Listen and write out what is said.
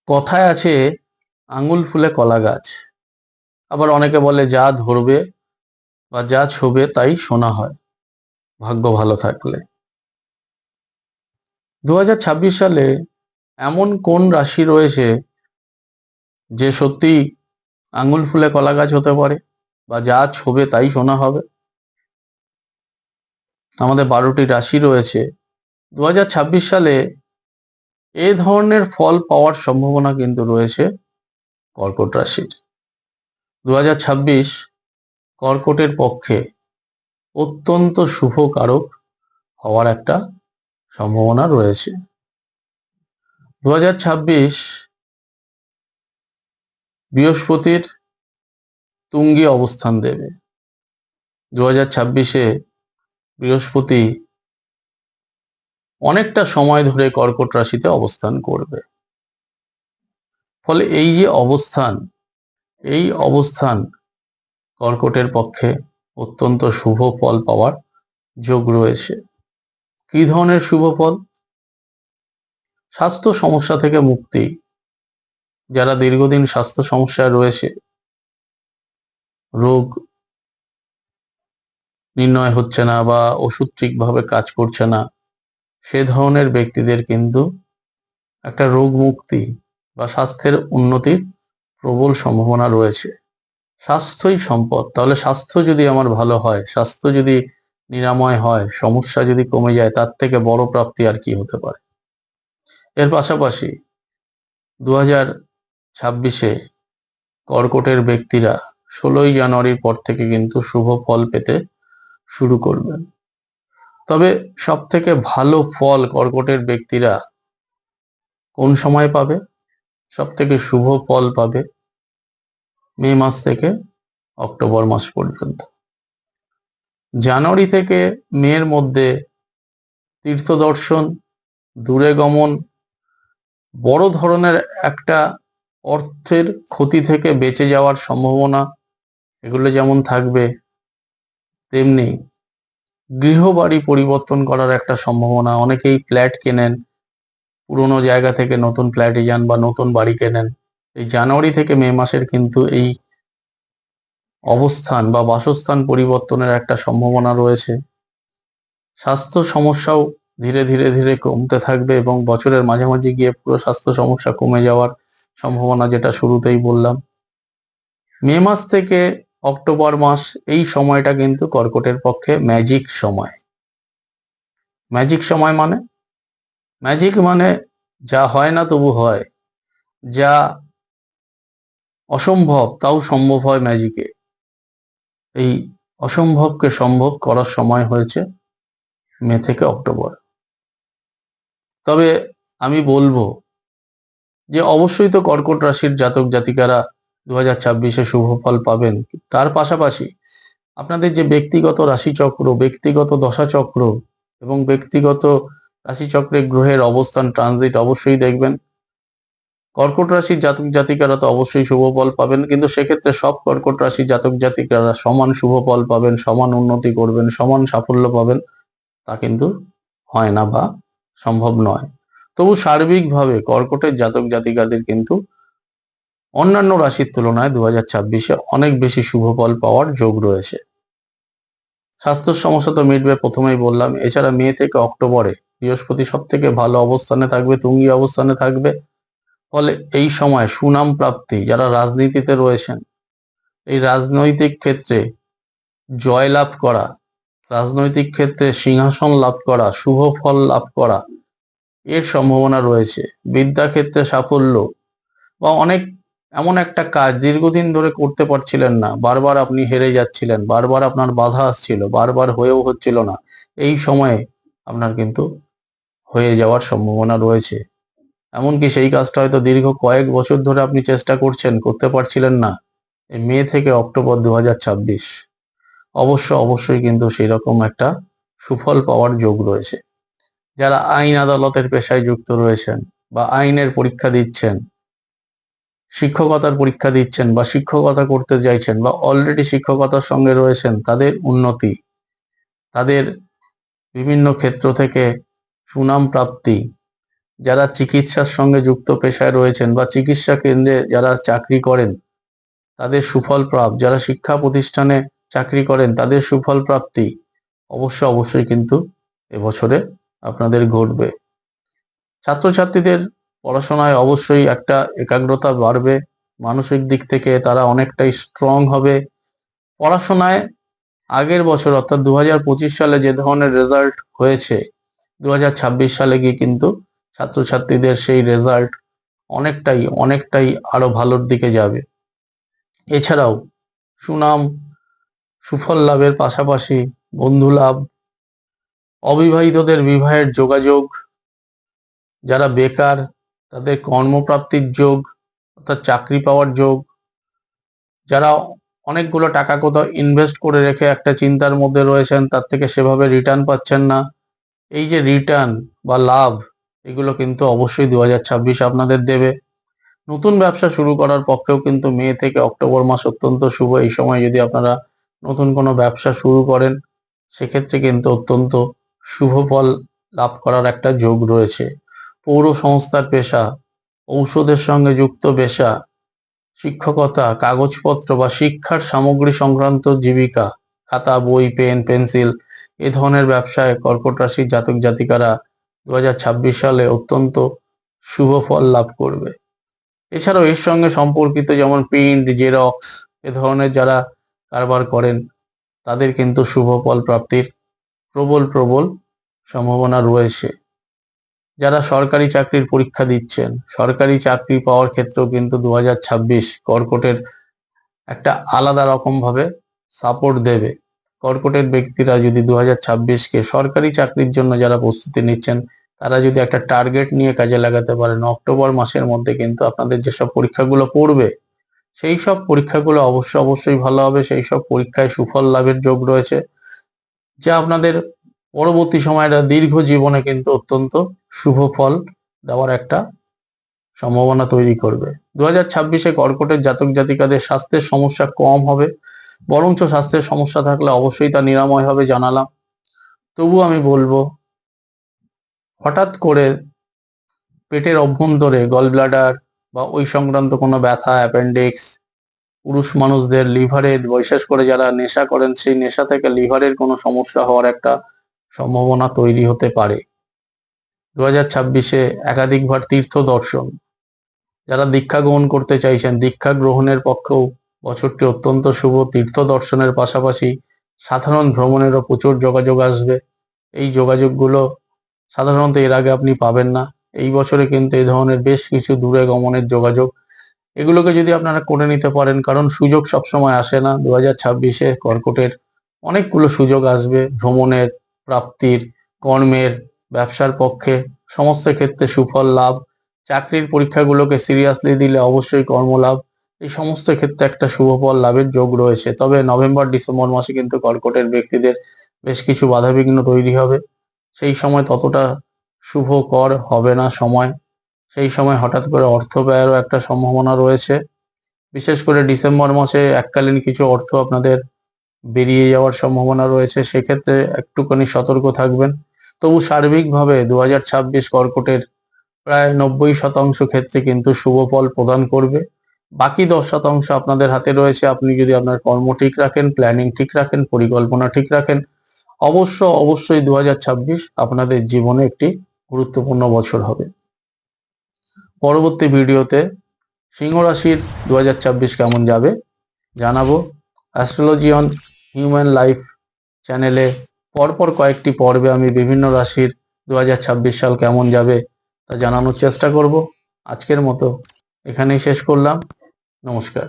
কথায় আছে আঙুল ফুলে কলা গাছ। আবার অনেকে বলে যা ধরবে বা যা ছোবে তাই শোনা হয় ভাগ্য ভালো থাকলে। 2026 সালে এমন কোন রাশি রয়েছে যে সত্যি আঙুল ফুলে কলা গাছ হতে পারে বা যা ছোবে তাই শোনা হবে? আমাদের 12টি রাশি রয়েছে। 2026 সালে এ ধরনের ফল পাওয়ার সম্ভাবনা কিন্তু রয়েছে কর্কট রাশির। 2026 কর্কটের পক্ষে অত্যন্ত শুভ কারক হওয়ার একটা সম্ভাবনা রয়েছে। 2026 বৃহস্পতির তুঙ্গে অবস্থান দেবে। 2026-এ বৃহস্পতি অনেকটা সময় ধরে কর্কট রাশিতে অবস্থান করবে। ফলে এই যে অবস্থান কর্কটের পক্ষে অত্যন্ত শুভ ফল পাওয়ার যোগ রয়েছে। কি ধরনের শুভ ফল? স্বাস্থ্য সমস্যা থেকে মুক্তি। যারা দীর্ঘদিন স্বাস্থ্য সমস্যায় রয়েছে, রোগ নির্ণয় হচ্ছে না বা ওষুধ ঠিকভাবে কাজ করছে না, সে ধরনের ব্যক্তিদের কিন্তু একটা রোগ মুক্তি বা স্বাস্থ্যের উন্নতির প্রবল সম্ভাবনা রয়েছে। স্বাস্থ্যই সম্পদ। তাহলে স্বাস্থ্য যদি আমার ভালো হয়, স্বাস্থ্য যদি নিরাময় হয়, সমস্যা যদি কমে যায়, তার থেকে বড় প্রাপ্তি আর কি হতে পারে? এর পাশাপাশি 2026-এ কর্কটের ব্যক্তিরা 16ই জানুয়ারির পর থেকে কিন্তু শুভ ফল পেতে শুরু করবেন। তবে সব থেকে ভালো ফল কর্কটের ব্যক্তিরা কোন সময় পাবে? সব থেকে শুভ ফল পাবে মে মাস থেকে অক্টোবর মাস পর্যন্ত। জানুয়ারি থেকে মের মধ্যে তীর্থ দর্শন, দূরে গমন, বড় ধরনের একটা অর্থের ক্ষতি থেকে বেঁচে যাওয়ার সম্ভাবনা এগুলো যেমন থাকবে, তেমনি গৃহবাড়ি পরিবর্তন করার একটা সম্ভাবনা। অনেকেই ফ্ল্যাট কেনেন, পুরোনো জায়গা থেকে নতুন ফ্ল্যাটে যান বা নতুন বাড়ি কেনেন। এই জানুয়ারি থেকে মে মাসের কিন্তু এই অবস্থান বা বাসস্থান পরিবর্তনের একটা সম্ভাবনা রয়েছে। স্বাস্থ্য সমস্যাও ধীরে ধীরে ধীরে কমতে থাকবে এবং বছরের মাঝামাঝি গিয়ে পুরো স্বাস্থ্য সমস্যা কমে যাওয়ার সম্ভাবনা, যেটা শুরুতেই বললাম। মে মাস থেকে অক্টোবর মাস, এই সময়টা কিন্তু কর্কটের পক্ষে ম্যাজিক সময়। ম্যাজিক সময় মানে, ম্যাজিক মানে যা হয় না তবু হয়, যা অসম্ভব তাও সম্ভব হয় ম্যাজিকে। এই অসম্ভবকে সম্ভব করার সময় হয়েছে মে থেকে অক্টোবর। তবে আমি বলবো যে অবশ্যই তো কর্কট রাশির জাতক জাতিকারা 2026-এ শুভ ফল পাবেন। তার পাশাপাশি আপনাদের যে ব্যক্তিগত রাশিচক্র, ব্যক্তিগত দশাচক্র এবং ব্যক্তিগত রাশিচক্রে গ্রহের অবস্থান, ট্রানজিট অবশ্যই দেখবেন। কর্কট রাশির জাতক জাতিকারা তো অবশ্যই শুভ ফল পাবেন, কিন্তু সেক্ষেত্রে সব কর্কট রাশির জাতক জাতিকারা সমান শুভ ফল পাবেন, সমান উন্নতি করবেন, সমান সাফল্য পাবেন, তা কিন্তু হয় না বা সম্ভব নয়। তবু সার্বিকভাবে কর্কটের জাতক জাতিকাদের কিন্তু অন্যান্য রাশির তুলনায় 2026-এ অনেক বেশি শুভ ফল পাওয়ার যোগ রয়েছে। স্বাস্থ্য সমস্যা তো মিটবে, প্রথমেই বললাম। এছাড়া মে থেকে অক্টোবরে বৃহস্পতি সব থেকে ভালো অবস্থানে থাকবে, তুঙ্গি অবস্থানে থাকবে। ফলে এই সময় সুনাম প্রাপ্তি, যারা রাজনীতিতে রয়েছেন, এই রাজনৈতিক ক্ষেত্রে জয়লাভ করা, রাজনৈতিক ক্ষেত্রে সিংহাসন লাভ করা, শুভ ফল লাভ করা, এর সম্ভাবনা রয়েছে। বিদ্যাক্ষেত্রে সাফল্য বা অনেক এমন একটা কাজ দীর্ঘদিন ধরে করতে পারছিলেন না, বারবার আপনি হেরে যাচ্ছিলেন, বারবার আপনার বাধা আসছিল, বারবার হয়েও হচ্ছিল না, এই সময়ে আপনার কিন্তু হয়ে যাওয়ার সম্ভাবনা রয়েছে। এমনকি সেই কাজটা হয়তো দীর্ঘ কয়েক বছর ধরে আপনি চেষ্টা করছেন, করতে পারছিলেন না। এই মে থেকে অক্টোবর 2026 অবশ্যই কিন্তু সেই রকম একটা সুফল পাওয়ার যোগ রয়েছে। যারা আইন আদালতের পেশায় যুক্ত রয়েছেন বা আইনের পরীক্ষা দিচ্ছেন, শিক্ষকতার পরীক্ষা দিচ্ছেন বা শিক্ষকতা করতে চাইছেন বা অলরেডি শিক্ষকতার সঙ্গে রয়েছেন, তাদের উন্নতি, তাদের বিভিন্ন ক্ষেত্র থেকে সুনাম প্রাপ্তি, যারা চিকিৎসার সঙ্গে যুক্ত পেশায় রয়েছেন বা চিকিৎসা কেন্দ্রে যারা চাকরি করেন তাদের সুফল প্রাপ্ত, যারা শিক্ষা প্রতিষ্ঠানে চাকরি করেন তাদের সুফল প্রাপ্তি অবশ্যই কিন্তু এবছরে আপনাদের ঘটবে। ছাত্রছাত্রীদের পড়াশোনায় অবশ্যই একটা একাগ্রতা বাড়বে, মানসিক দিক থেকে তারা অনেকটাই স্ট্রং হবে। পড়াশোনায় আগের বছর অর্থাৎ 2025 সালে যে ধরনের রেজাল্ট হয়েছে 2026 সালে গিয়ে কিন্তু ছাত্রছাত্রীদের সেই রেজাল্ট অনেকটাই আরো ভালোর দিকে যাবে। এছাড়াও সুনাম সুফল লাভের পাশাপাশি বন্ধু লাভ, অবিবাহিতদের বিবাহের যোগাযোগ, যারা বেকার তাদের কর্মপ্রাপ্তির যোগ অর্থাৎ চাকরি পাওয়ার যোগ, যারা অনেকগুলো টাকা কোথাও ইনভেস্ট করে রেখে একটা চিন্তার মধ্যে রয়েছেন তার থেকে সেভাবে রিটার্ন পাচ্ছেন না, এই যে রিটার্ন বা লাভ এগুলো কিন্তু অবশ্যই 2026 আপনাদের দেবে। নতুন ব্যবসা শুরু করার পক্ষেও কিন্তু মে থেকে অক্টোবর মাস অত্যন্ত শুভ। এই সময় যদি আপনারা নতুন কোনো ব্যবসা শুরু করেন সেক্ষেত্রে কিন্তু অত্যন্ত শুভ ফল লাভ করার একটা যোগ রয়েছে। পৌর সংস্থার পেশা, ঔষধের সঙ্গে যুক্ত পেশা, শিক্ষকতা, কাগজপত্র বা শিক্ষার সামগ্রী সংক্রান্ত জীবিকা, খাতা বই পেন পেন্সিল এ ধরনের ব্যবসায় কর্কট রাশির জাতক জাতিকারা 2026 সালে অত্যন্ত শুভ ফল লাভ করবে। এছাড়াও এর সঙ্গে সম্পর্কিত যেমন প্রিন্ট জেরক্স এ ধরনের যারা কারবার করেন তাদের কিন্তু শুভ ফল প্রাপ্তির প্রবল সম্ভাবনা রয়েছে। যারা সরকারি চাকরির পরীক্ষা দিচ্ছেন, সরকারি চাকরি পাওয়ার ক্ষেত্রেও কিন্তু 2026 কর্কটের একটা আলাদা রকম ভাবে সাপোর্ট দেবে। কর্কটের ব্যক্তিরা যদি 2026-কে সরকারি চাকরির জন্য যারা প্রস্তুতি নিচ্ছেন তারা যদি একটা টার্গেট নিয়ে কাজে লাগাতে পারেন, অক্টোবর মাসের মধ্যে কিন্তু আপনাদের যেসব পরীক্ষাগুলো পড়বে সেই সব পরীক্ষাগুলো অবশ্যই ভালো হবে। সেই সব পরীক্ষায় সুফল লাভের যোগ রয়েছে, যা আপনাদের পরবর্তী সময়টা দীর্ঘ জীবনে কিন্তু অত্যন্ত শুভ ফল দেওয়ার একটা সম্ভাবনা তৈরি করবে। 2026-এ কর্কটের জাতক জাতিকাদের স্বাস্থ্যের সমস্যা কম হবে, বরঞ্চ স্বাস্থ্যের সমস্যা থাকলে অবশ্যই তা নিরাময় হবে জানালাম। তবু আমি বলবো হঠাৎ করে পেটের অভ্যন্তরে গল ব্লাডার বা ওই সংক্রান্ত কোনো ব্যথা, অ্যাপেন্ডিক্স, পুরুষ মানুষদের লিভারের, বিশেষ করে যারা নেশা করেন সেই নেশা থেকে লিভারের কোনো সমস্যা হওয়ার একটা সম্ভাবনা তৈরি হতে পারে। 2026-এ একাধিকবার তীর্থ দর্শন, যারা দীক্ষা গ্রহণ করতে চাইছেন দীক্ষা গ্রহণের পক্ষেও বছরটি অত্যন্ত শুভ। তীর্থ দর্শনের পাশাপাশি সাধারণ ভ্রমণেরও প্রচুর যোগাযোগ আসবে। এই যোগাযোগগুলো সাধারণত এর আগে আপনি পাবেন না। এই বছরে কিন্তু এই ধরনের বেশ কিছু দূরে গমনের যোগাযোগ এগুলোকে যদি আপনারা করে নিতে পারেন, কারণ সুযোগ সবসময় আসে না। 2026-এ কর্কটের অনেকগুলো সুযোগ আসবে ভ্রমণের, প্রাপ্তির, কর্মের, ব্যবসার পক্ষে সমস্ত ক্ষেত্রে সুফল লাভ। চাকরির পরীক্ষাগুলোকে সিরিয়াসলি দিলে অবশ্যই কর্মলাভ, এই সমস্ত ক্ষেত্রে একটা শুভ ফল লাভের যোগ রয়েছে। তবে নভেম্বর ডিসেম্বর মাসে কিন্তু কর্কটের ব্যক্তিদের বেশ কিছু বাধাবিঘ্ন তৈরি হবে, সেই সময় ততটা শুভকর হবে না সময়। সেই সময় হঠাৎ করে অর্থ ব্যয়েরও একটা সম্ভাবনা রয়েছে। বিশেষ করে ডিসেম্বর মাসে এককালীন কিছু অর্থ আপনাদের বেরিয়ে যাওয়ার সম্ভাবনা রয়েছে, সেক্ষেত্রে একটুখানি সতর্ক থাকবেন। তবু সার্বিকভাবে 2026 কর্কটের প্রায় 90% ক্ষেত্রে কিন্তু শুভ ফল প্রদান করবে। বাকি 10% আপনাদের হাতে রয়েছে। আপনি যদি আপনার কর্ম ঠিক রাখেন, প্ল্যানিং ঠিক রাখেন, পরিকল্পনা ঠিক রাখেন, অবশ্যই 2026 আপনাদের জীবনে একটি গুরুত্বপূর্ণ বছর হবে। পরবর্তী ভিডিওতে সিংহ রাশির 2026 কেমন যাবে জানাবো। অ্যাস্ট্রোলজি অন হিউম্যান লাইফ চ্যানেলে পরপর কয়েকটি পর্বে আমি বিভিন্ন রাশির 2026 সাল কেমন যাবে তা জানানোর চেষ্টা করব। আজকের মতো এখানেই শেষ করলাম। নমস্কার।